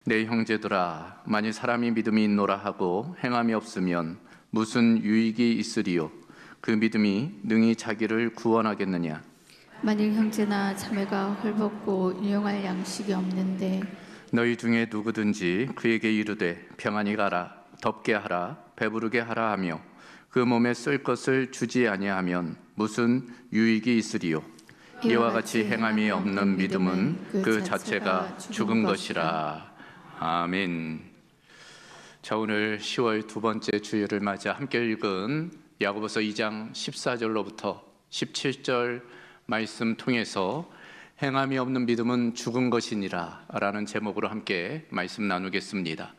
내 형제들아, 만일 사람이 믿음이 있노라 하고 행함이 없으면 무슨 유익이 있으리요? 그 믿음이 능히 자기를 구원하겠느냐? 만일 형제나 자매가 헐벗고 일용할 양식이 없는데 너희 중에 누구든지 그에게 이르되 평안히 가라, 덥게 하라, 배부르게 하라 하며 그 몸에 쓸 것을 주지 아니하면 무슨 유익이 있으리요? 이와 같이 행함이 없는 믿음은 그 자체가 죽은 것이라. 아멘. 자, 오늘 10월 두 번째 주일을 맞아 함께 읽은 야고보서 2장 14절로부터 17절 말씀 통해서 행함이 없는 믿음은 죽은 것이니라 라는 제목으로 함께 말씀 나누겠습니다.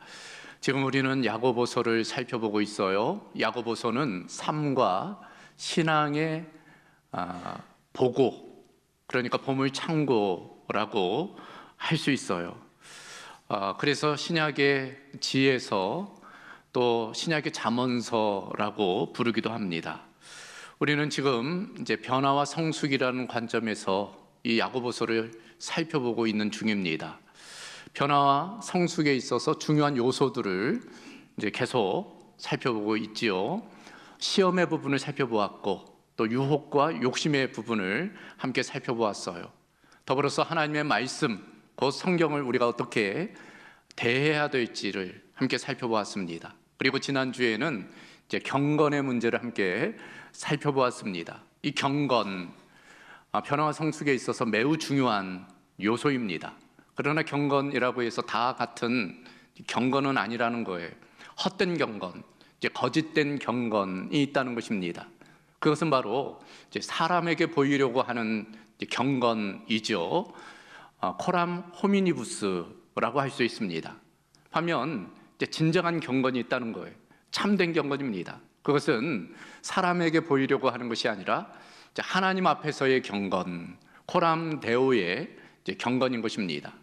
지금 우리는 야고보서를 살펴보고 있어요. 야고보서는 삶과 신앙의 보고, 그러니까 보물창고라고 할 수 있어요. 그래서 신약의 지혜서, 또 신약의 잠언서라고 부르기도 합니다. 우리는 지금 이제 변화와 성숙이라는 관점에서 이 야고보서를 살펴보고 있는 중입니다. 변화와 성숙에 있어서 중요한 요소들을 이제 계속 살펴보고 있지요. 시험의 부분을 살펴보았고, 또 유혹과 욕심의 부분을 함께 살펴보았어요. 더불어서 하나님의 말씀, 그 성경을 우리가 어떻게 대해야 될지를 함께 살펴보았습니다. 그리고 지난주에는 이제 경건의 문제를 함께 살펴보았습니다. 이 경건, 변화와 성숙에 있어서 매우 중요한 요소입니다. 그러나 경건이라고 해서 다 같은 경건은 아니라는 거예요. 헛된 경건, 이제 거짓된 경건이 있다는 것입니다. 그것은 바로 이제 사람에게 보이려고 하는 경건이죠. 코람 호미니부스라고 할 수 있습니다. 하면 이제 진정한 경건이 있다는 거예요. 참된 경건입니다. 그것은 사람에게 보이려고 하는 것이 아니라 이제 하나님 앞에서의 경건, 코람 데오의 이제 경건인 것입니다.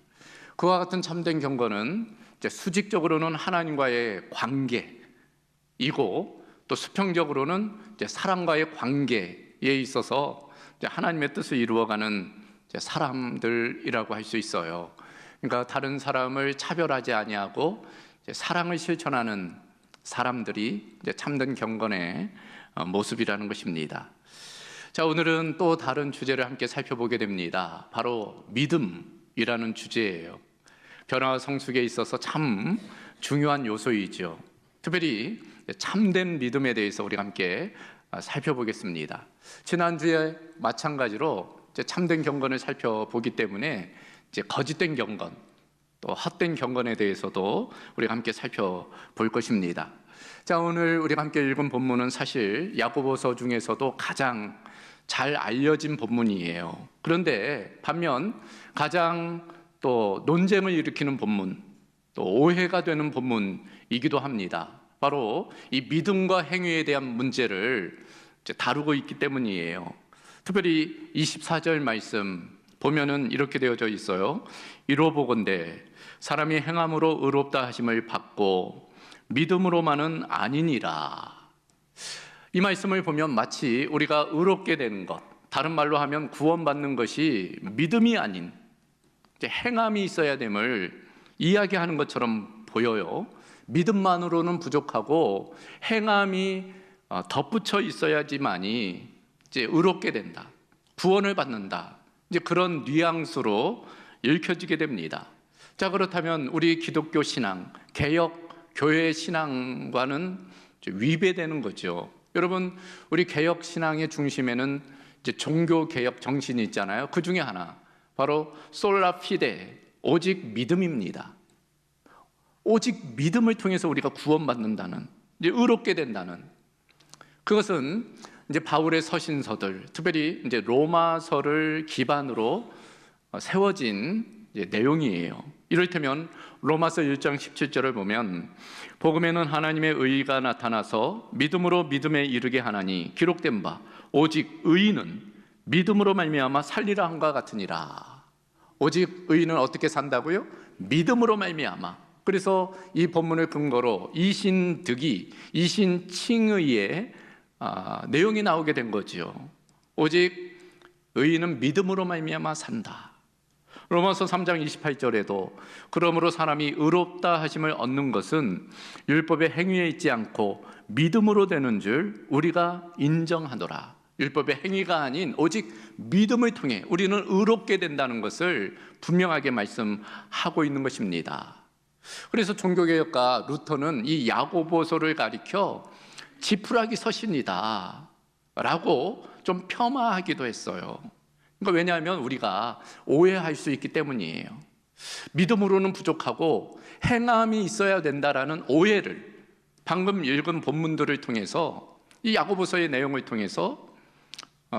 그와 같은 참된 경건은 이제 수직적으로는 하나님과의 관계이고, 또 수평적으로는 이제 사람과의 관계에 있어서 이제 하나님의 뜻을 이루어가는 사람들이라고 할 수 있어요. 그러니까 다른 사람을 차별하지 아니하고 사랑을 실천하는 사람들이 이제 참된 경건의 모습이라는 것입니다. 자, 오늘은 또 다른 주제를 함께 살펴보게 됩니다. 바로 믿음이라는 주제예요. 변화와 성숙에 있어서 참 중요한 요소이죠. 특별히 참된 믿음에 대해서 우리가 함께 살펴보겠습니다. 지난주에 마찬가지로 참된 경건을 살펴보기 때문에 이제 거짓된 경건, 또 헛된 경건에 대해서도 우리가 함께 살펴볼 것입니다. 자, 오늘 우리가 함께 읽은 본문은 사실 야고보서 중에서도 가장 잘 알려진 본문이에요. 그런데 반면 가장 또 논쟁을 일으키는 본문, 또 오해가 되는 본문이기도 합니다. 바로 이 믿음과 행위에 대한 문제를 다루고 있기 때문이에요. 특별히 24절 말씀 보면은 이렇게 되어져 있어요. 이로보건대 사람이 행함으로 의롭다 하심을 받고 믿음으로만은 아니니라. 이 말씀을 보면 마치 우리가 의롭게 되는 것, 다른 말로 하면 구원받는 것이 믿음이 아닌 행함이 있어야 됨을 이야기하는 것처럼 보여요. 믿음만으로는 부족하고 행함이 덧붙여 있어야지만이 이제 의롭게 된다, 구원을 받는다, 이제 그런 뉘앙스로 읽혀지게 됩니다. 자, 그렇다면 우리 기독교 신앙, 개혁 교회 신앙과는 위배되는 거죠. 여러분, 우리 개혁 신앙의 중심에는 이제 종교 개혁 정신이 있잖아요. 그 중에 하나 바로 솔라 피데, 오직 믿음입니다. 오직 믿음을 통해서 우리가 구원받는다는, 이제 의롭게 된다는, 그것은 이제 바울의 서신서들, 특별히 이제 로마서를 기반으로 세워진 내용이에요. 이를테면 로마서 1장 17절을 보면 복음에는 하나님의 의의가 나타나서 믿음으로 믿음에 이르게 하나니 기록된 바 오직 의인은 믿음으로 말미암아 살리라 함과 같으니라. 오직 의인은 어떻게 산다고요? 믿음으로 말미암아. 그래서 이 본문을 근거로 이신득이, 이신칭의의 내용이 나오게 된 거죠. 오직 의인은 믿음으로 말미암아 산다. 로마서 3장 28절에도 그러므로 사람이 의롭다 하심을 얻는 것은 율법의 행위에 있지 않고 믿음으로 되는 줄 우리가 인정하노라. 율법의 행위가 아닌 오직 믿음을 통해 우리는 의롭게 된다는 것을 분명하게 말씀하고 있는 것입니다. 그래서 종교개혁가 루터는 이 야고보서를 가리켜 지푸라기 서신이다 라고 좀 폄하하기도 했어요. 그러니까 왜냐하면 우리가 오해할 수 있기 때문이에요. 믿음으로는 부족하고 행함이 있어야 된다라는 오해를 방금 읽은 본문들을 통해서 이 야고보서의 내용을 통해서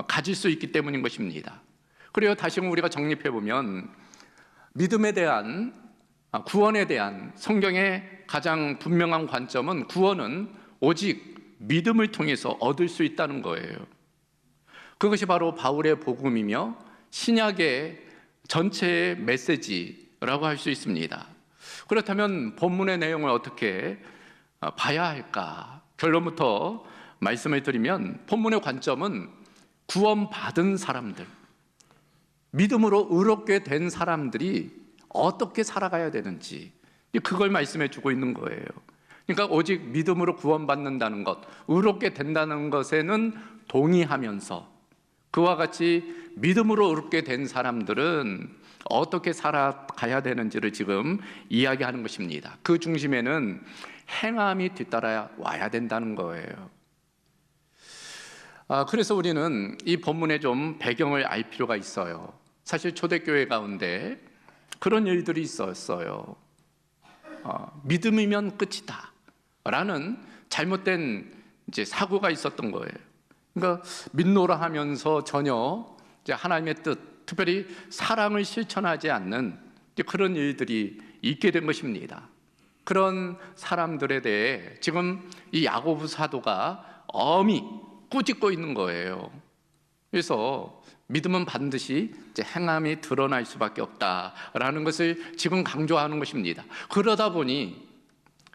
가질 수 있기 때문인 것입니다. 그래요. 다시금 우리가 정립해 보면 믿음에 대한 구원에 대한 성경의 가장 분명한 관점은 구원은 오직 믿음을 통해서 얻을 수 있다는 거예요. 그것이 바로 바울의 복음이며 신약의 전체의 메시지라고 할 수 있습니다. 그렇다면 본문의 내용을 어떻게 봐야 할까? 결론부터 말씀을 드리면 본문의 관점은 구원받은 사람들, 믿음으로 의롭게 된 사람들이 어떻게 살아가야 되는지 그걸 말씀해 주고 있는 거예요. 그러니까 오직 믿음으로 구원받는다는 것, 의롭게 된다는 것에는 동의하면서 그와 같이 믿음으로 의롭게 된 사람들은 어떻게 살아가야 되는지를 지금 이야기하는 것입니다. 그 중심에는 행함이 뒤따라 와야 된다는 거예요. 그래서 우리는 이 본문의 좀 배경을 알 필요가 있어요. 사실 초대교회 가운데 그런 일들이 있었어요. 믿음이면 끝이다 라는 잘못된 사고가 있었던 거예요. 그러니까 믿노라 하면서 전혀 하나님의 뜻, 특별히 사랑을 실천하지 않는 그런 일들이 있게 된 것입니다. 그런 사람들에 대해 지금 이 야고보 사도가 엄히 꾸짖고 있는 거예요. 그래서 믿음은 반드시 행함이 드러날 수밖에 없다라는 것을 지금 강조하는 것입니다. 그러다 보니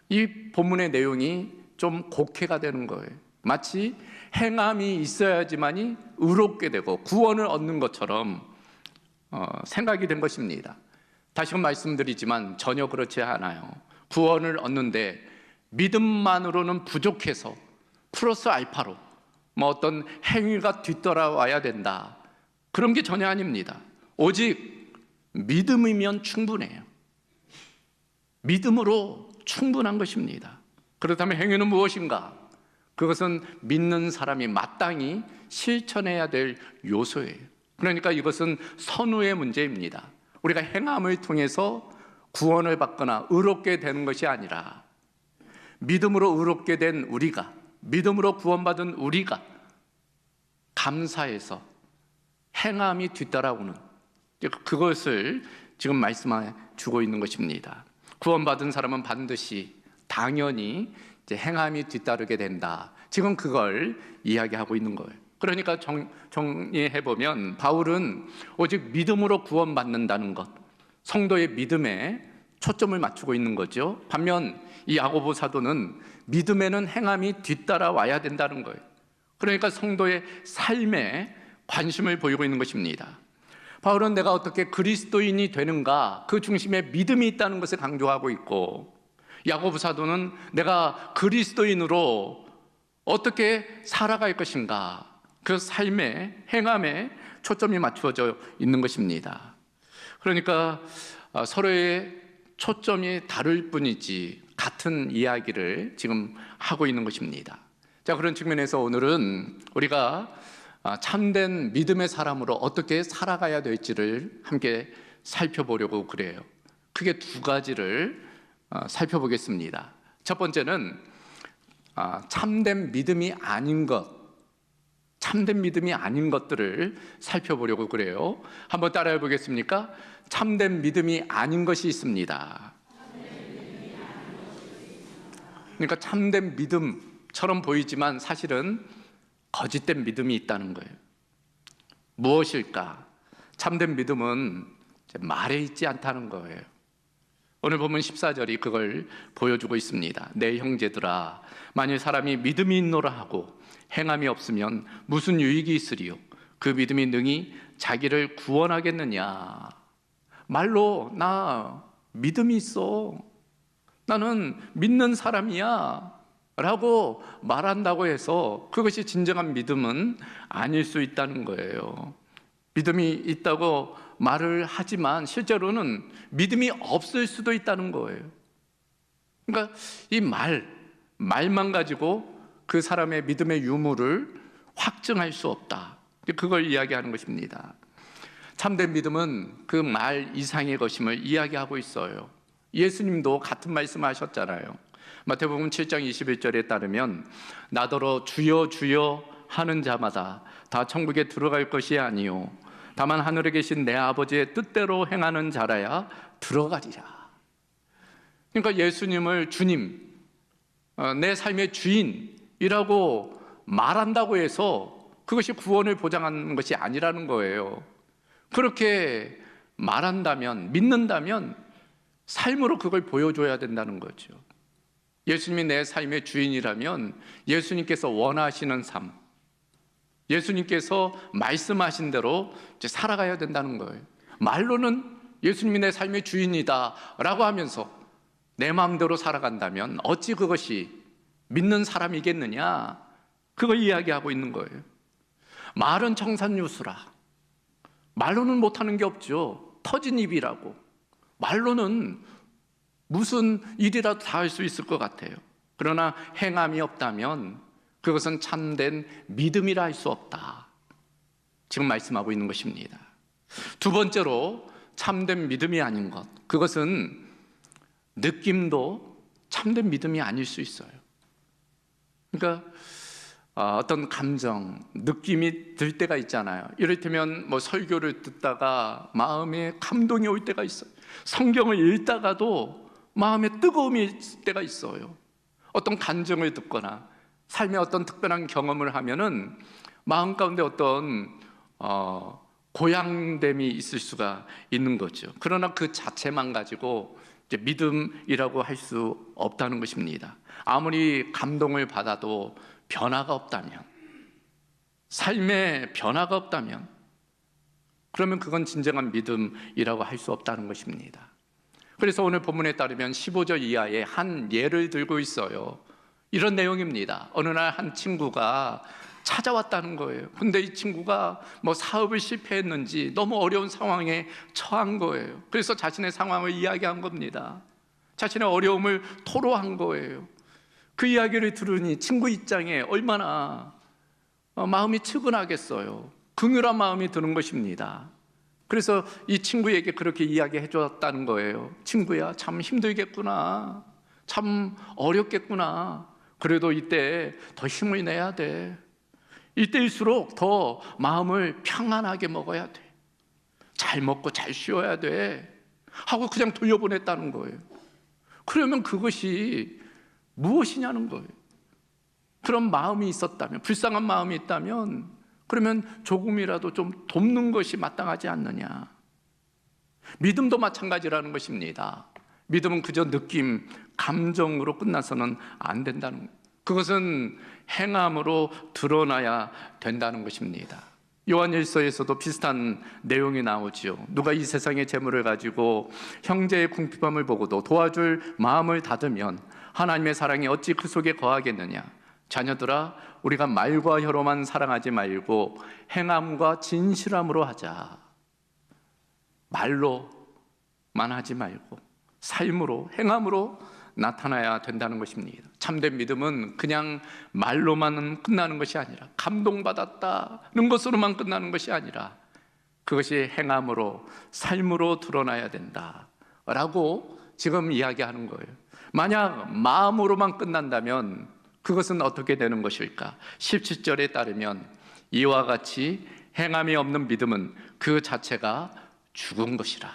이 본문의 내용이 좀 곡해가 되는 거예요. 마치 행함이 있어야지만이 의롭게 되고 구원을 얻는 것처럼 생각이 된 것입니다. 다시금 말씀드리지만 전혀 그렇지 않아요. 구원을 얻는데 믿음만으로는 부족해서 플러스 알파로 어떤 행위가 뒤따라와야 된다, 그런 게 전혀 아닙니다. 오직 믿음이면 충분해요. 믿음으로 충분한 것입니다. 그렇다면 행위는 무엇인가? 그것은 믿는 사람이 마땅히 실천해야 될 요소예요. 그러니까 이것은 선후의 문제입니다. 우리가 행함을 통해서 구원을 받거나 의롭게 되는 것이 아니라 믿음으로 의롭게 된 우리가, 믿음으로 구원받은 우리가 감사해서 행함이 뒤따라오는 그것을 지금 말씀해 주고 있는 것입니다. 구원받은 사람은 반드시 당연히 행함이 뒤따르게 된다. 지금 그걸 이야기하고 있는 거예요. 그러니까 정리해보면 바울은 오직 믿음으로 구원받는다는 것, 성도의 믿음에 초점을 맞추고 있는 거죠. 반면 이 야고보 사도는 믿음에는 행함이 뒤따라와야 된다는 거예요. 그러니까 성도의 삶에 관심을 보이고 있는 것입니다. 바울은 내가 어떻게 그리스도인이 되는가, 그 중심에 믿음이 있다는 것을 강조하고 있고, 야고보 사도는 내가 그리스도인으로 어떻게 살아갈 것인가, 그 삶의 행함에 초점이 맞추어져 있는 것입니다. 그러니까 서로의 초점이 다를 뿐이지 같은 이야기를 지금 하고 있는 것입니다. 자, 그런 측면에서 오늘은 우리가 참된 믿음의 사람으로 어떻게 살아가야 될지를 함께 살펴보려고 그래요. 크게 두 가지를 살펴보겠습니다. 첫 번째는 참된 믿음이 아닌 것, 참된 믿음이 아닌 것들을 살펴보려고 그래요. 한번 따라해 보겠습니까? 참된 믿음이 아닌 것이 있습니다. 그러니까 참된 믿음처럼 보이지만 사실은 거짓된 믿음이 있다는 거예요. 무엇일까? 참된 믿음은 말에 있지 않다는 거예요. 오늘 보면 14절이 그걸 보여주고 있습니다. 내 형제들아, 만일 사람이 믿음이 있노라 하고 행함이 없으면 무슨 유익이 있으리요? 그 믿음이 능히 자기를 구원하겠느냐? 말로 나 믿음이 있어, 나는 믿는 사람이야 라고 말한다고 해서 그것이 진정한 믿음은 아닐 수 있다는 거예요. 믿음이 있다고 말을 하지만 실제로는 믿음이 없을 수도 있다는 거예요. 그러니까 이 말만 가지고 그 사람의 믿음의 유무를 확증할 수 없다, 그걸 이야기하는 것입니다. 참된 믿음은 그 말 이상의 것임을 이야기하고 있어요. 예수님도 같은 말씀하셨잖아요. 마태복음 7장 21절에 따르면 나더러 주여 주여 하는 자마다 다 천국에 들어갈 것이 아니요 다만 하늘에 계신 내 아버지의 뜻대로 행하는 자라야 들어가리라. 그러니까 예수님을 주님, 내 삶의 주인이라고 말한다고 해서 그것이 구원을 보장하는 것이 아니라는 거예요. 그렇게 말한다면, 믿는다면 삶으로 그걸 보여줘야 된다는 거죠. 예수님이 내 삶의 주인이라면 예수님께서 원하시는 삶, 예수님께서 말씀하신 대로 이제 살아가야 된다는 거예요. 말로는 예수님이 내 삶의 주인이다 라고 하면서 내 마음대로 살아간다면 어찌 그것이 믿는 사람이겠느냐, 그걸 이야기하고 있는 거예요. 말은 청산유수라. 말로는 못하는 게 없죠. 터진 입이라고. 말로는 무슨 일이라도 다 할 수 있을 것 같아요. 그러나 행함이 없다면 그것은 참된 믿음이라 할 수 없다, 지금 말씀하고 있는 것입니다. 두 번째로 참된 믿음이 아닌 것, 그것은 느낌도 참된 믿음이 아닐 수 있어요. 그러니까 어떤 감정, 느낌이 들 때가 있잖아요. 이를테면 뭐 설교를 듣다가 마음에 감동이 올 때가 있어요. 성경을 읽다가도 마음에 뜨거움이 있을 때가 있어요. 어떤 간증을 듣거나 삶의 어떤 특별한 경험을 하면은 마음 가운데 어떤 고향됨이 있을 수가 있는 거죠. 그러나 그 자체만 가지고 이제 믿음이라고 할 수 없다는 것입니다. 아무리 감동을 받아도 변화가 없다면, 삶에 변화가 없다면, 그러면 그건 진정한 믿음이라고 할 수 없다는 것입니다. 그래서 오늘 본문에 따르면 15절 이하의 한 예를 들고 있어요. 이런 내용입니다. 어느 날 한 친구가 찾아왔다는 거예요. 근데 이 친구가 뭐 사업을 실패했는지 너무 어려운 상황에 처한 거예요. 그래서 자신의 상황을 이야기한 겁니다. 자신의 어려움을 토로한 거예요. 그 이야기를 들으니 친구 입장에 얼마나 마음이 측은하겠어요. 긍휼한 마음이 드는 것입니다. 그래서 이 친구에게 그렇게 이야기해 줬다는 거예요. 친구야, 참 힘들겠구나, 참 어렵겠구나. 그래도 이때 더 힘을 내야 돼. 이때일수록 더 마음을 평안하게 먹어야 돼. 잘 먹고 잘 쉬어야 돼 하고 그냥 돌려보냈다는 거예요. 그러면 그것이 무엇이냐는 거예요. 그런 마음이 있었다면, 불쌍한 마음이 있다면, 그러면 조금이라도 좀 돕는 것이 마땅하지 않느냐. 믿음도 마찬가지라는 것입니다. 믿음은 그저 느낌, 감정으로 끝나서는 안 된다는 거예요. 그것은 행함으로 드러나야 된다는 것입니다. 요한일서에서도 비슷한 내용이 나오죠. 누가 이 세상의 재물을 가지고 형제의 궁핍함을 보고도 도와줄 마음을 닫으면 하나님의 사랑이 어찌 그 속에 거하겠느냐. 자녀들아, 우리가 말과 혀로만 사랑하지 말고 행함과 진실함으로 하자. 말로만 하지 말고 삶으로, 행함으로 나타나야 된다는 것입니다. 참된 믿음은 그냥 말로만 끝나는 것이 아니라, 감동받았다는 것으로만 끝나는 것이 아니라 그것이 행함으로, 삶으로 드러나야 된다라고 지금 이야기하는 거예요. 만약 마음으로만 끝난다면 그것은 어떻게 되는 것일까? 17절에 따르면 이와 같이 행함이 없는 믿음은 그 자체가 죽은 것이라.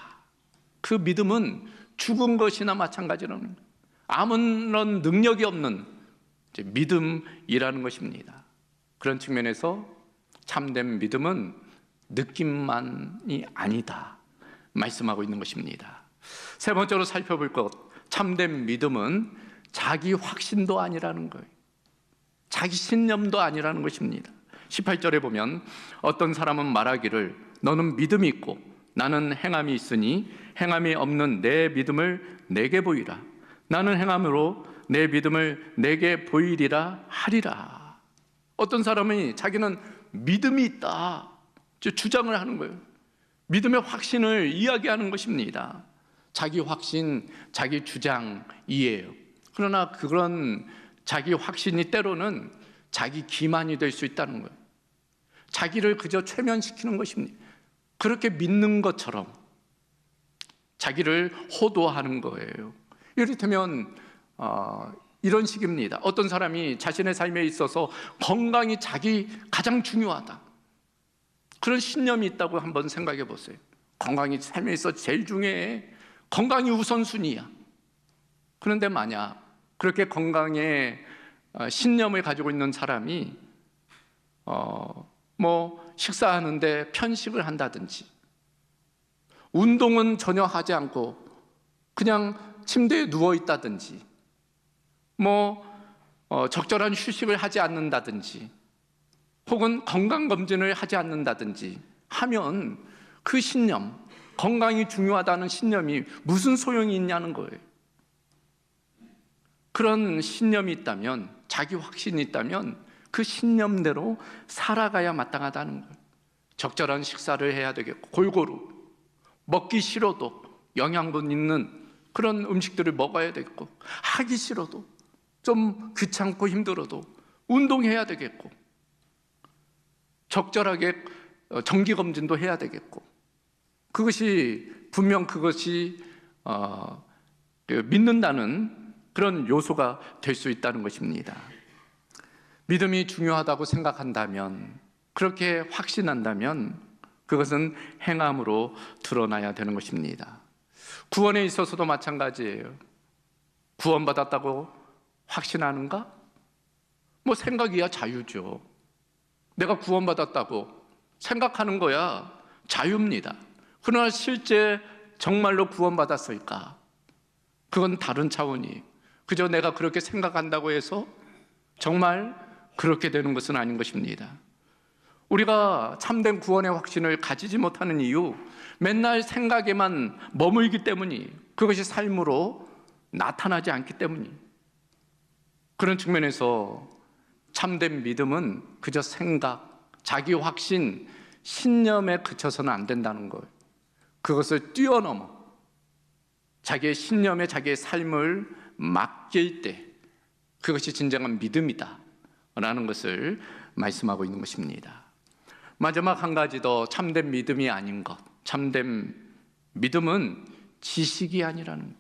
그 믿음은 죽은 것이나 마찬가지라는 거예요. 아무런 능력이 없는 믿음이라는 것입니다. 그런 측면에서 참된 믿음은 느낌만이 아니다 말씀하고 있는 것입니다. 세 번째로 살펴볼 것, 참된 믿음은 자기 확신도 아니라는 거예요. 자기 신념도 아니라는 것입니다. 18절에 보면 어떤 사람은 말하기를 너는 믿음이 있고 나는 행함이 있으니 행함이 없는 내 믿음을 내게 보이라. 나는 행함으로 내 믿음을 내게 보이리라 하리라. 어떤 사람이 자기는 믿음이 있다 주장을 하는 거예요. 믿음의 확신을 이야기하는 것입니다. 자기 확신, 자기 주장이에요. 그러나 그런 자기 확신이 때로는 자기 기만이 될 수 있다는 거예요. 자기를 그저 최면시키는 것입니다. 그렇게 믿는 것처럼 자기를 호도하는 거예요. 이를테면 이런 식입니다. 어떤 사람이 자신의 삶에 있어서 건강이 자기 가장 중요하다, 그런 신념이 있다고 한번 생각해 보세요. 건강이 삶에 있어 제일 중요해. 건강이 우선순위야. 그런데 만약 그렇게 건강에 신념을 가지고 있는 사람이 식사하는데 편식을 한다든지, 운동은 전혀 하지 않고 그냥 침대에 누워 있다든지, 적절한 휴식을 하지 않는다든지, 혹은 건강검진을 하지 않는다든지 하면 그 신념, 건강이 중요하다는 신념이 무슨 소용이 있냐는 거예요. 그런 신념이 있다면, 자기 확신이 있다면 그 신념대로 살아가야 마땅하다는 거예요. 적절한 식사를 해야 되겠고, 골고루 먹기 싫어도 영양분 있는 그런 음식들을 먹어야 되겠고, 하기 싫어도 좀 귀찮고 힘들어도 운동해야 되겠고, 적절하게 정기검진도 해야 되겠고, 그것이 분명 그것이 믿는다는 그런 요소가 될 수 있다는 것입니다. 믿음이 중요하다고 생각한다면, 그렇게 확신한다면 그것은 행함으로 드러나야 되는 것입니다. 구원에 있어서도 마찬가지예요. 구원받았다고 확신하는가? 생각이야 자유죠. 내가 구원받았다고 생각하는 거야 자유입니다. 그러나 실제 정말로 구원받았을까? 그건 다른 차원이에요. 그저 내가 그렇게 생각한다고 해서 정말 그렇게 되는 것은 아닌 것입니다. 우리가 참된 구원의 확신을 가지지 못하는 이유, 맨날 생각에만 머물기 때문이에요. 그것이 삶으로 나타나지 않기 때문이에요. 그런 측면에서 참된 믿음은 그저 생각, 자기 확신, 신념에 그쳐서는 안 된다는 거예요. 그것을 뛰어넘어 자기의 신념에 자기의 삶을 맡길 때 그것이 진정한 믿음이다 라는 것을 말씀하고 있는 것입니다. 마지막 한 가지 더, 참된 믿음이 아닌 것. 참된 믿음은 지식이 아니라는 것.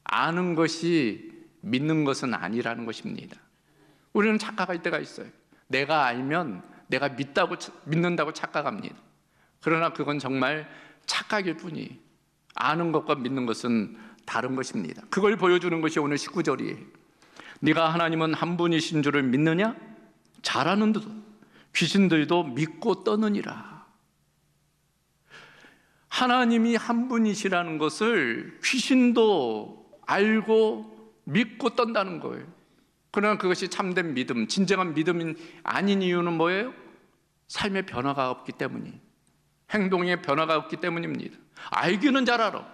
아는 것이 믿는 것은 아니라는 것입니다. 우리는 착각할 때가 있어요. 내가 알면 내가 믿는다고 착각합니다. 그러나 그건 정말 착각일 뿐이에요. 아는 것과 믿는 것은 다른 것입니다. 그걸 보여주는 것이 오늘 19절이에요. 네가 하나님은 한 분이신 줄을 믿느냐? 잘하는데도 귀신들도 믿고 떠느니라. 하나님이 한 분이시라는 것을 귀신도 알고 믿고 떤다는 거예요. 그러나 그것이 참된 믿음, 진정한 믿음이 아닌 이유는 뭐예요? 삶의 변화가 없기 때문이에요. 행동의 변화가 없기 때문입니다. 알기는 잘 알아.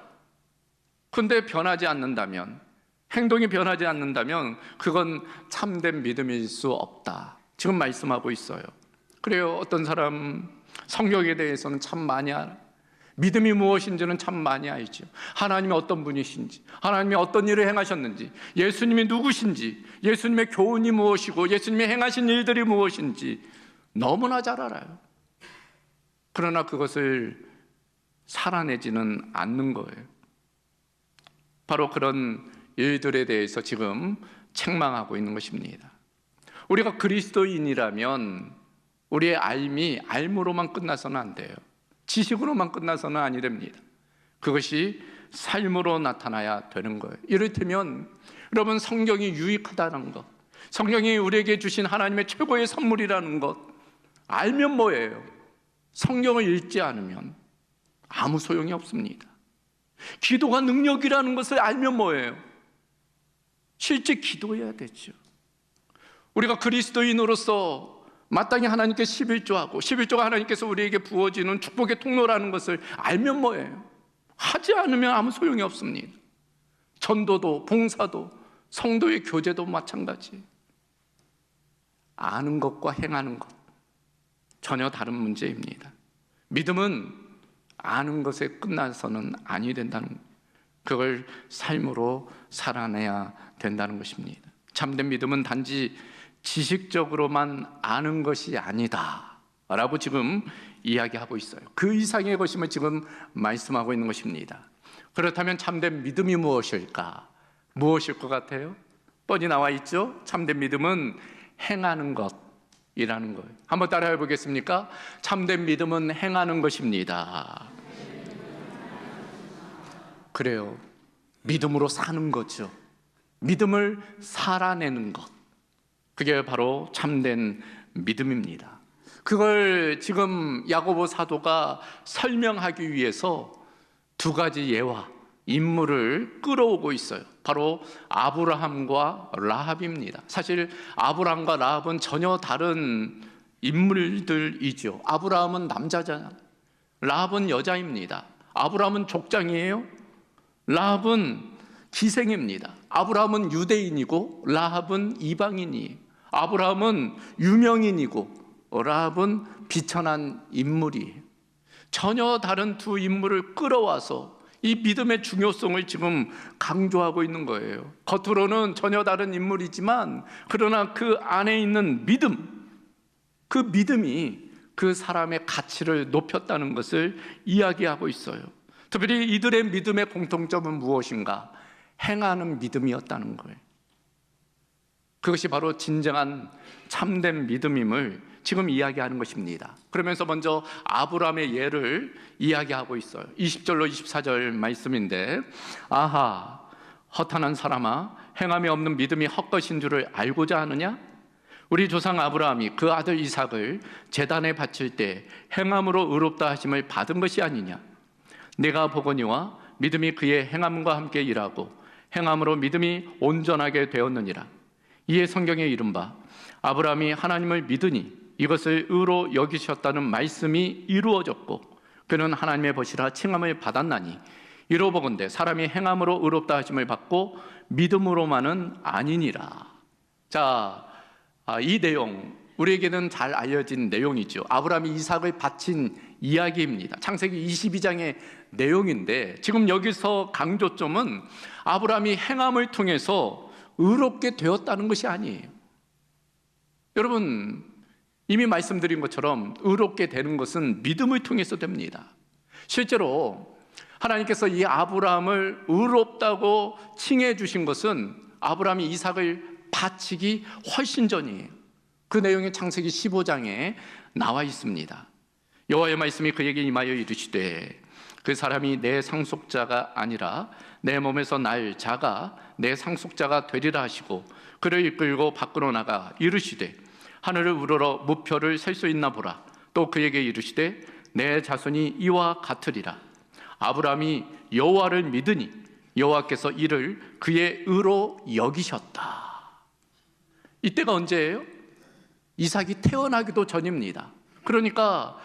그런데 변하지 않는다면, 행동이 변하지 않는다면 그건 참된 믿음일 수 없다. 지금 말씀하고 있어요. 그래요. 어떤 사람 성경에 대해서는 참 많이 알아. 믿음이 무엇인지는 참 많이 알죠. 하나님이 어떤 분이신지, 하나님이 어떤 일을 행하셨는지, 예수님이 누구신지, 예수님의 교훈이 무엇이고 예수님이 행하신 일들이 무엇인지 너무나 잘 알아요. 그러나 그것을 살아내지는 않는 거예요. 바로 그런 일들에 대해서 지금 책망하고 있는 것입니다. 우리가 그리스도인이라면 우리의 알미, 알므로만 끝나서는 안 돼요. 지식으로만 끝나서는 아니 됩니다. 그것이 삶으로 나타나야 되는 거예요. 이를테면 여러분, 성경이 유익하다는 것, 성경이 우리에게 주신 하나님의 최고의 선물이라는 것 알면 뭐예요? 성경을 읽지 않으면 아무 소용이 없습니다. 기도가 능력이라는 것을 알면 뭐예요? 실제 기도해야 되죠. 우리가 그리스도인으로서 마땅히 하나님께 11조하고 11조가 하나님께서 우리에게 부어지는 축복의 통로라는 것을 알면 뭐예요? 하지 않으면 아무 소용이 없습니다. 전도도 봉사도 성도의 교제도 마찬가지. 아는 것과 행하는 것 전혀 다른 문제입니다. 믿음은 아는 것에 끝나서는 아니 된다는 것, 그걸 삶으로 살아내야 된다는 것입니다. 참된 믿음은 단지 지식적으로만 아는 것이 아니다 라고 지금 이야기하고 있어요. 그 이상의 것임을 지금 말씀하고 있는 것입니다. 그렇다면 참된 믿음이 무엇일까? 무엇일 것 같아요? 뻔히 나와 있죠? 참된 믿음은 행하는 것이라는 거예요. 한번 따라해 보겠습니까? 참된 믿음은 행하는 것입니다. 그래요. 믿음으로 사는 거죠. 믿음을 살아내는 것, 그게 바로 참된 믿음입니다. 그걸 지금 야고보 사도가 설명하기 위해서 두 가지 예와 인물을 끌어오고 있어요. 바로 아브라함과 라합입니다. 사실 아브라함과 라합은 전혀 다른 인물들이죠. 아브라함은 남자잖아요. 라합은 여자입니다. 아브라함은 족장이에요. 라합은 기생입니다. 아브라함은 유대인이고 라합은 이방인이에요. 아브라함은 유명인이고 라합은 비천한 인물이에요. 전혀 다른 두 인물을 끌어와서 이 믿음의 중요성을 지금 강조하고 있는 거예요. 겉으로는 전혀 다른 인물이지만 그러나 그 안에 있는 믿음, 그 믿음이 그 사람의 가치를 높였다는 것을 이야기하고 있어요. 특별히 이들의 믿음의 공통점은 무엇인가? 행하는 믿음이었다는 거예요. 그것이 바로 진정한 참된 믿음임을 지금 이야기하는 것입니다. 그러면서 먼저 아브라함의 예를 이야기하고 있어요. 20절로 24절 말씀인데, 아하, 허탄한 사람아, 행함이 없는 믿음이 헛것인 줄을 알고자 하느냐? 우리 조상 아브라함이 그 아들 이삭을 제단에 바칠 때 행함으로 의롭다 하심을 받은 것이 아니냐? 내가 보거니와 믿음이 그의 행함과 함께 일하고 행함으로 믿음이 온전하게 되었느니라. 이에 성경에 이른바 아브라함이 하나님을 믿으니 이것을 의로 여기셨다는 말씀이 이루어졌고 그는 하나님의 벗이라 칭함을 받았나니 이로보건대 사람이 행함으로 의롭다 하심을 받고 믿음으로만은 아니니라. 자, 이 내용 우리에게는 잘 알려진 내용이죠. 아브라함이 이삭을 바친 이야기입니다. 창세기 22장의 내용인데 지금 여기서 강조점은 아브라함이 행함을 통해서 의롭게 되었다는 것이 아니에요. 여러분, 이미 말씀드린 것처럼 의롭게 되는 것은 믿음을 통해서 됩니다. 실제로 하나님께서 이 아브라함을 의롭다고 칭해 주신 것은 아브라함이 이삭을 바치기 훨씬 전이에요. 그 내용이 창세기 15장에 나와 있습니다. 여호와의 말씀이 그에게 임하여 이르시되 그 사람이 내 상속자가 아니라 내 몸에서 날 자가 내 상속자가 되리라 하시고 그를 이끌고 밖으로 나가 이르시되 하늘을 우러러 무표를 셀 수 있나 보라. 또 그에게 이르시되 내 자손이 이와 같으리라. 아브라함이 여호와를 믿으니 여호와께서 이를 그의 의로 여기셨다. 이때가 언제예요? 이삭이 태어나기도 전입니다. 그러니까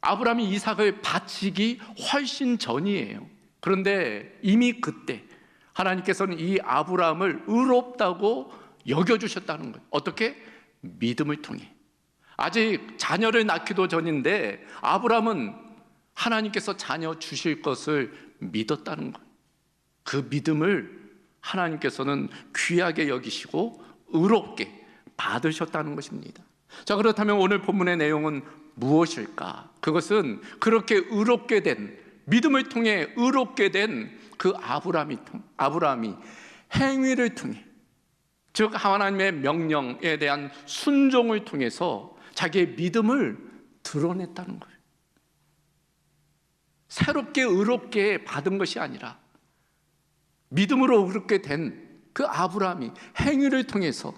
아브라함이 이삭을 바치기 훨씬 전이에요. 그런데 이미 그때 하나님께서는 이 아브라함을 의롭다고 여겨주셨다는 거예요. 어떻게? 믿음을 통해. 아직 자녀를 낳기도 전인데 아브라함은 하나님께서 자녀 주실 것을 믿었다는 거예요. 그 믿음을 하나님께서는 귀하게 여기시고 의롭게 받으셨다는 것입니다. 자, 그렇다면 오늘 본문의 내용은 무엇일까? 그것은 그렇게 의롭게 된, 믿음을 통해 의롭게 된 그 아브라함이 행위를 통해, 즉 하나님의 명령에 대한 순종을 통해서 자기의 믿음을 드러냈다는 거예요. 새롭게 의롭게 받은 것이 아니라 믿음으로 의롭게 된 그 아브라함이 행위를 통해서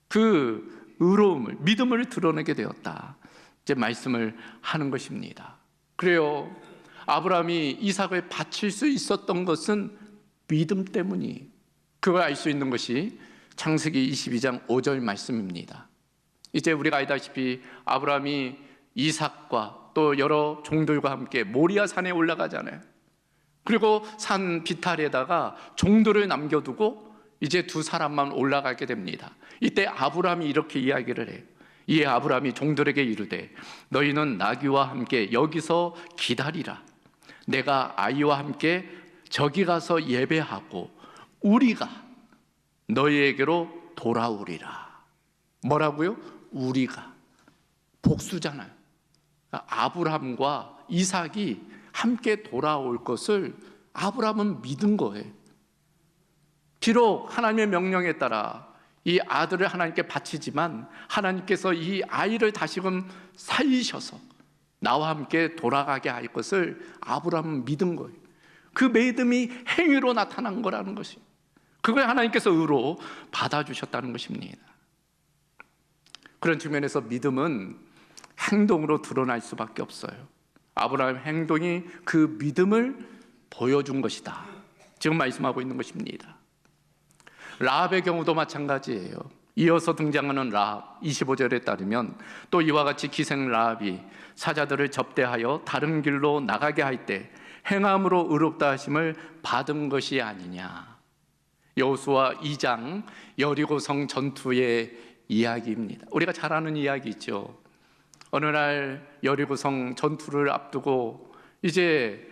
그 의로움을, 믿음을 드러내게 되었다. 이제 말씀을 하는 것입니다. 그래요. 아브라함이 이삭을 바칠 수 있었던 것은 믿음 때문이에요. 그걸 알 수 있는 것이 창세기 22장 5절 말씀입니다. 이제 우리가 알다시피 아브라함이 이삭과 또 여러 종들과 함께 모리아 산에 올라가잖아요. 그리고 산 비탈에다가 종들을 남겨두고 이제 두 사람만 올라가게 됩니다. 이때 아브라함이 이렇게 이야기를 해요. 이에 아브라함이 종들에게 이르되 너희는 나귀와 함께 여기서 기다리라. 내가 아이와 함께 저기 가서 예배하고 우리가 너희에게로 돌아오리라. 뭐라고요? 우리가. 복수잖아요. 아브라함과 이삭이 함께 돌아올 것을 아브라함은 믿은 거예요. 비록 하나님의 명령에 따라 이 아들을 하나님께 바치지만 하나님께서 이 아이를 다시금 살리셔서 나와 함께 돌아가게 할 것을 아브라함은 믿은 거예요. 그 믿음이 행위로 나타난 거라는 것이, 그걸 하나님께서 의로 받아주셨다는 것입니다. 그런 측면에서 믿음은 행동으로 드러날 수밖에 없어요. 아브라함의 행동이 그 믿음을 보여준 것이다, 지금 말씀하고 있는 것입니다. 라합의 경우도 마찬가지예요. 이어서 등장하는 라합 25절에 따르면 또 이와 같이 기생 라합이 사자들을 접대하여 다른 길로 나가게 할 때 행함으로 의롭다 하심을 받은 것이 아니냐. 여호수아 2장 여리고성 전투의 이야기입니다. 우리가 잘 아는 이야기죠. 어느 날 여리고성 전투를 앞두고 이제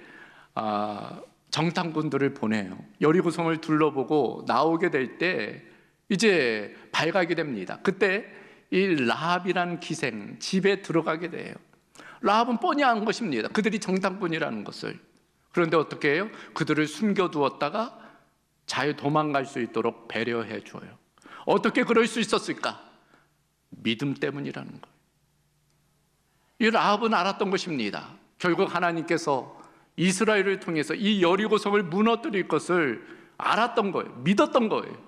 정탐꾼들을 보내요. 여리고성을 둘러보고 나오게 될 때 이제 발각이 됩니다. 그때 이 라합이라는 기생 집에 들어가게 돼요. 라합은 뻔히 아는 것입니다. 그들이 정탐꾼이라는 것을. 그런데 어떻게 해요? 그들을 숨겨두었다가 잘 도망갈 수 있도록 배려해 줘요. 어떻게 그럴 수 있었을까? 믿음 때문이라는 거예요. 이 라합은 알았던 것입니다. 결국 하나님께서 이스라엘을 통해서 이 여리고성을 무너뜨릴 것을 알았던 거예요. 믿었던 거예요.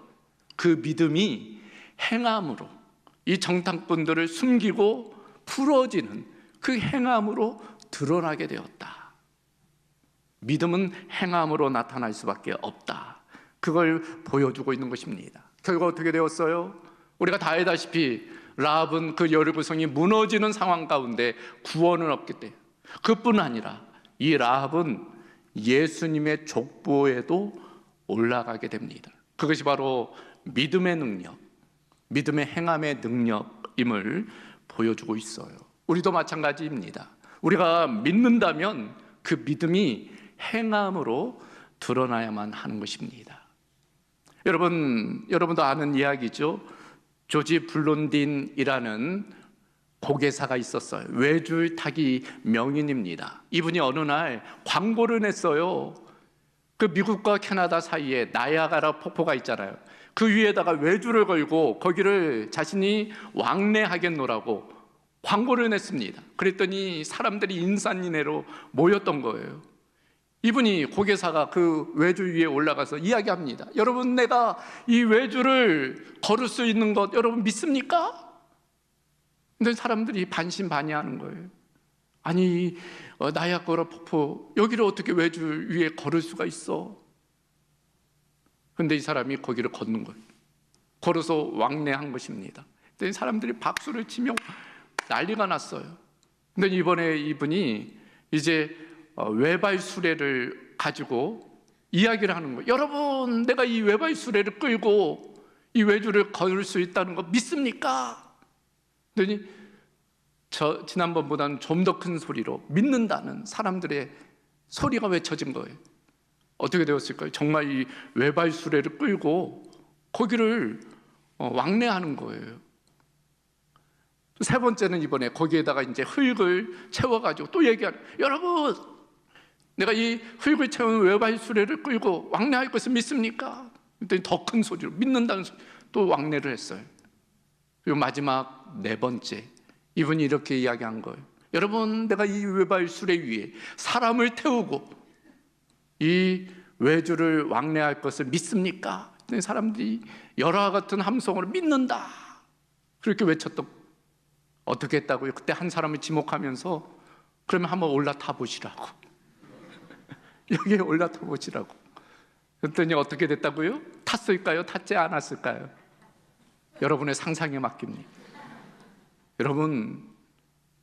그 믿음이 행함으로 이 정탐꾼들을 숨기고 풀어지는 그 행함으로 드러나게 되었다. 믿음은 행함으로 나타날 수밖에 없다. 그걸 보여주고 있는 것입니다. 결국 어떻게 되었어요? 우리가 다 알다시피 라합은 그 여리고성이 무너지는 상황 가운데 구원은 없기 때문에, 그뿐 아니라 이 라합은 예수님의 족보에도 올라가게 됩니다. 그것이 바로 믿음의 능력, 믿음의 행함의 능력임을 보여주고 있어요. 우리도 마찬가지입니다. 우리가 믿는다면 그 믿음이 행함으로 드러나야만 하는 것입니다. 여러분도 아는 이야기죠. 조지 블론딘이라는 고개사가 있었어요. 외줄 타기 명인입니다. 이분이 어느 날 광고를 냈어요. 그 미국과 캐나다 사이에 나야가라 폭포가 있잖아요. 그 위에다가 외줄을 걸고 거기를 자신이 왕래하겠노라고 광고를 냈습니다. 그랬더니 사람들이 인산인해로 모였던 거예요. 이분이 고개사가 그 외줄 위에 올라가서 이야기합니다. 여러분, 내가 이 외줄을 걸을 수 있는 것 여러분 믿습니까? 근데 사람들이 반신반의하는 거예요. 아니, 나야가라 폭포 여기를 어떻게 외줄 위에 걸을 수가 있어? 근데 이 사람이 거기를 걷는 거예요. 걸어서 왕래한 것입니다. 근데 사람들이 박수를 치며 난리가 났어요. 근데 이번에 이분이 이제 외발 수레를 가지고 이야기를 하는 거예요. 여러분, 내가 이 외발 수레를 끌고 이 외줄을 걸을 수 있다는 거 믿습니까? 그랬더니 지난번보다는 좀 더 큰 소리로 믿는다는 사람들의 소리가 외쳐진 거예요. 어떻게 되었을까요? 정말 이 외발 수레를 끌고 거기를 왕래하는 거예요. 세 번째는 이번에 거기에다가 이제 흙을 채워가지고 또 얘기하는, 여러분, 내가 이 흙을 채운 외발 수레를 끌고 왕래할 것을 믿습니까? 그랬더니 더 큰 소리로 믿는다는 소리, 또 왕래를 했어요. 그리고 마지막 네 번째, 이분이 이렇게 이야기한 거예요. 여러분, 내가 이 외발 수레 위에 사람을 태우고 이 외주를 왕래할 것을 믿습니까? 사람들이 열화 같은 함성으로 믿는다, 그렇게 외쳤던. 어떻게 했다고요? 그때 한 사람을 지목하면서 그러면 한번 올라타 보시라고 여기에 올라타 보시라고. 그랬더니 어떻게 됐다고요? 탔을까요? 탔지 않았을까요? 여러분의 상상에 맡깁니다. 여러분,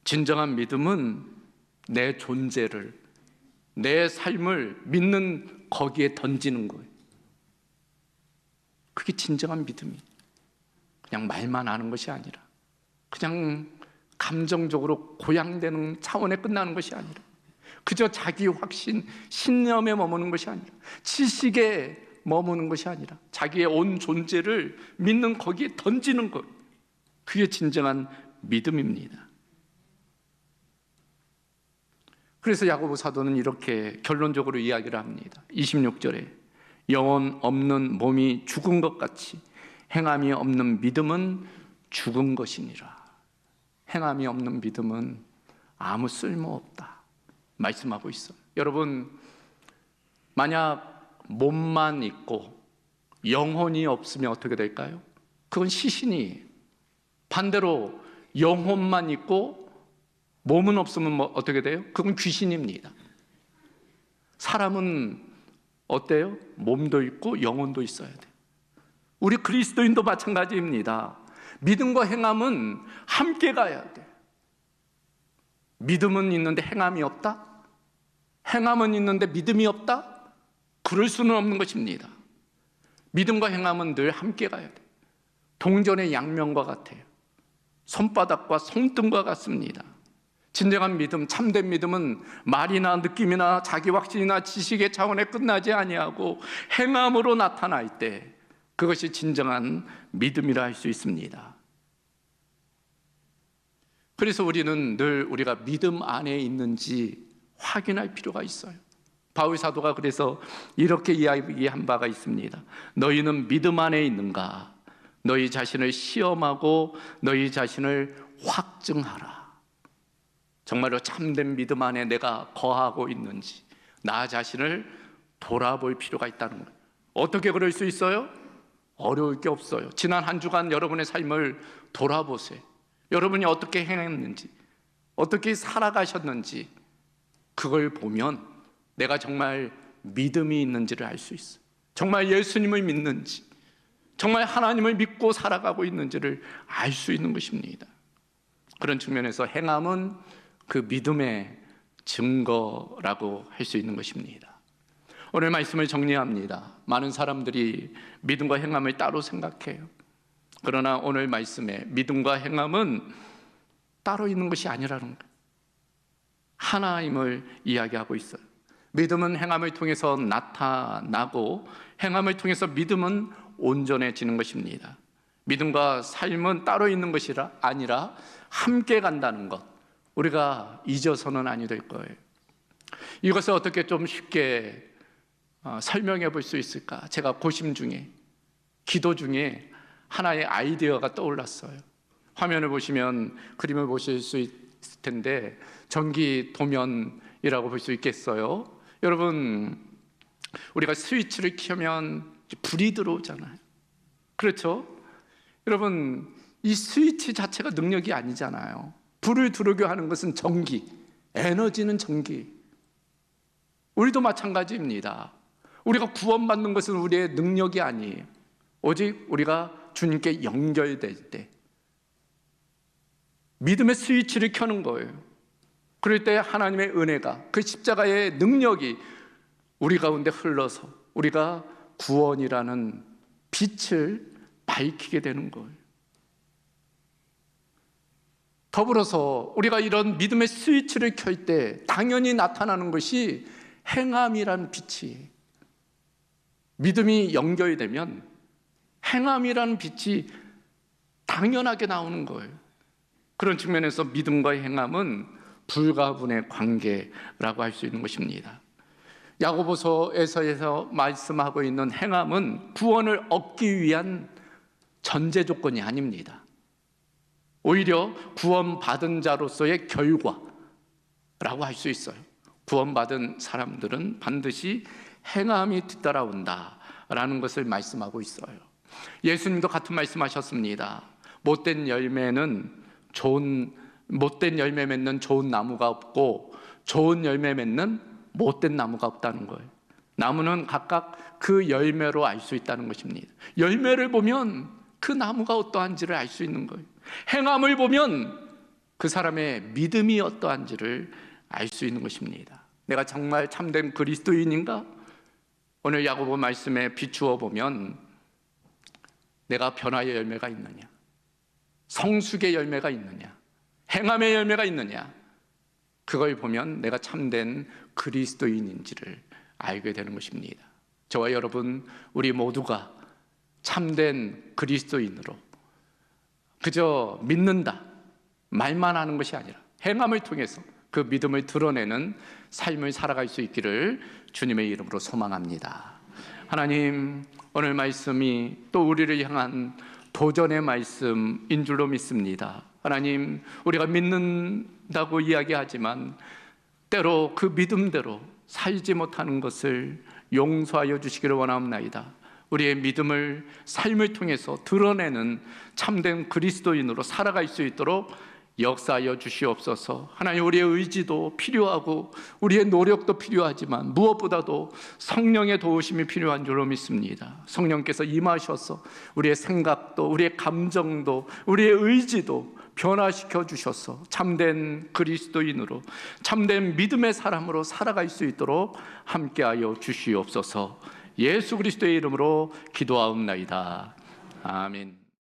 진정한 믿음은 내 존재를 내 삶을 믿는 거기에 던지는 거예요. 그게 진정한 믿음이 그냥 말만 하는 것이 아니라, 그냥 감정적으로 고양되는 차원에 끝나는 것이 아니라, 그저 자기 확신, 신념에 머무는 것이 아니라, 지식에 머무는 것이 아니라 자기의 온 존재를 믿는 거기에 던지는 것, 그게 진정한 믿음입니다. 그래서 야고보 사도는 이렇게 결론적으로 이야기를 합니다. 26절에 영혼 없는 몸이 죽은 것 같이 행함이 없는 믿음은 죽은 것이니라. 행함이 없는 믿음은 아무 쓸모없다 말씀하고 있어요. 여러분, 만약 몸만 있고 영혼이 없으면 어떻게 될까요? 그건 시신이에요. 반대로 영혼만 있고 몸은 없으면 어떻게 돼요? 그건 귀신입니다. 사람은 어때요? 몸도 있고 영혼도 있어야 돼요. 우리 그리스도인도 마찬가지입니다. 믿음과 행함은 함께 가야 돼요. 믿음은 있는데 행함이 없다? 행함은 있는데 믿음이 없다? 그럴 수는 없는 것입니다. 믿음과 행함은 늘 함께 가야 돼요. 동전의 양면과 같아요. 손바닥과 손등과 같습니다. 진정한 믿음, 참된 믿음은 말이나 느낌이나 자기 확신이나 지식의 차원에 끝나지 아니하고 행함으로 나타날 때 그것이 진정한 믿음이라 할 수 있습니다. 그래서 우리는 늘 우리가 믿음 안에 있는지 확인할 필요가 있어요. 바울 사도가 그래서 이렇게 이야기한 바가 있습니다. 너희는 믿음 안에 있는가? 너희 자신을 시험하고 너희 자신을 확증하라. 정말로 참된 믿음 안에 내가 거하고 있는지 나 자신을 돌아볼 필요가 있다는 거예요. 어떻게 그럴 수 있어요? 어려울 게 없어요. 지난 한 주간 여러분의 삶을 돌아보세요. 여러분이 어떻게 행했는지, 어떻게 살아가셨는지, 그걸 보면 내가 정말 믿음이 있는지를 알 수 있어요. 정말 예수님을 믿는지, 정말 하나님을 믿고 살아가고 있는지를 알 수 있는 것입니다. 그런 측면에서 행함은 그 믿음의 증거라고 할 수 있는 것입니다. 오늘 말씀을 정리합니다. 많은 사람들이 믿음과 행함을 따로 생각해요. 그러나 오늘 말씀에 믿음과 행함은 따로 있는 것이 아니라는 거예요. 하나임을 이야기하고 있어요. 믿음은 행함을 통해서 나타나고 행함을 통해서 믿음은 온전해지는 것입니다. 믿음과 삶은 따로 있는 것이 아니라 함께 간다는 것, 우리가 잊어서는 아니 될 거예요. 이것을 어떻게 좀 쉽게 설명해 볼 수 있을까? 제가 고심 중에, 기도 중에 하나의 아이디어가 떠올랐어요. 화면을 보시면 그림을 보실 수 있을 텐데 전기 도면이라고 볼 수 있겠어요. 여러분, 우리가 스위치를 켜면 불이 들어오잖아요. 그렇죠? 여러분, 이 스위치 자체가 능력이 아니잖아요. 불을 들어오게 하는 것은 전기, 에너지는 전기. 우리도 마찬가지입니다. 우리가 구원받는 것은 우리의 능력이 아니에요. 오직 우리가 주님께 연결될 때 믿음의 스위치를 켜는 거예요. 그럴 때 하나님의 은혜가, 그 십자가의 능력이 우리 가운데 흘러서 우리가 구원이라는 빛을 밝히게 되는 거예요. 더불어서 우리가 이런 믿음의 스위치를 켤 때 당연히 나타나는 것이 행함이라는 빛이에요. 믿음이 연결되면 행함이라는 빛이 당연하게 나오는 거예요. 그런 측면에서 믿음과 행함은 불가분의 관계라고 할 수 있는 것입니다. 야고보서에서 말씀하고 있는 행함은 구원을 얻기 위한 전제 조건이 아닙니다. 오히려 구원받은 자로서의 결과라고 할 수 있어요. 구원받은 사람들은 반드시 행함이 뒤따라온다라는 것을 말씀하고 있어요. 예수님도 같은 말씀하셨습니다. 못된 열매 맺는 좋은 나무가 없고 좋은 열매 맺는 못된 나무가 없다는 거예요. 나무는 각각 그 열매로 알 수 있다는 것입니다. 열매를 보면 그 나무가 어떠한지를 알 수 있는 거예요. 행함을 보면 그 사람의 믿음이 어떠한지를 알 수 있는 것입니다. 내가 정말 참된 그리스도인인가? 오늘 야고보 말씀에 비추어 보면 내가 변화의 열매가 있느냐, 성숙의 열매가 있느냐, 행함의 열매가 있느냐, 그걸 보면 내가 참된 그리스도인인지를 알게 되는 것입니다. 저와 여러분, 우리 모두가 참된 그리스도인으로 그저 믿는다, 말만 하는 것이 아니라 행함을 통해서 그 믿음을 드러내는 삶을 살아갈 수 있기를 주님의 이름으로 소망합니다. 하나님, 오늘 말씀이 또 우리를 향한 도전의 말씀인 줄로 믿습니다. 하나님, 우리가 믿는다고 이야기하지만 때로 그 믿음대로 살지 못하는 것을 용서하여 주시기를 원하옵나이다. 우리의 믿음을 삶을 통해서 드러내는 참된 그리스도인으로 살아갈 수 있도록 역사하여 주시옵소서. 하나님, 우리의 의지도 필요하고 우리의 노력도 필요하지만 무엇보다도 성령의 도우심이 필요한 줄로 믿습니다. 성령께서 임하셔서 우리의 생각도, 우리의 감정도, 우리의 의지도 변화시켜 주셔서 참된 그리스도인으로, 참된 믿음의 사람으로 살아갈 수 있도록 함께하여 주시옵소서. 예수 그리스도의 이름으로 기도하옵나이다. 아멘.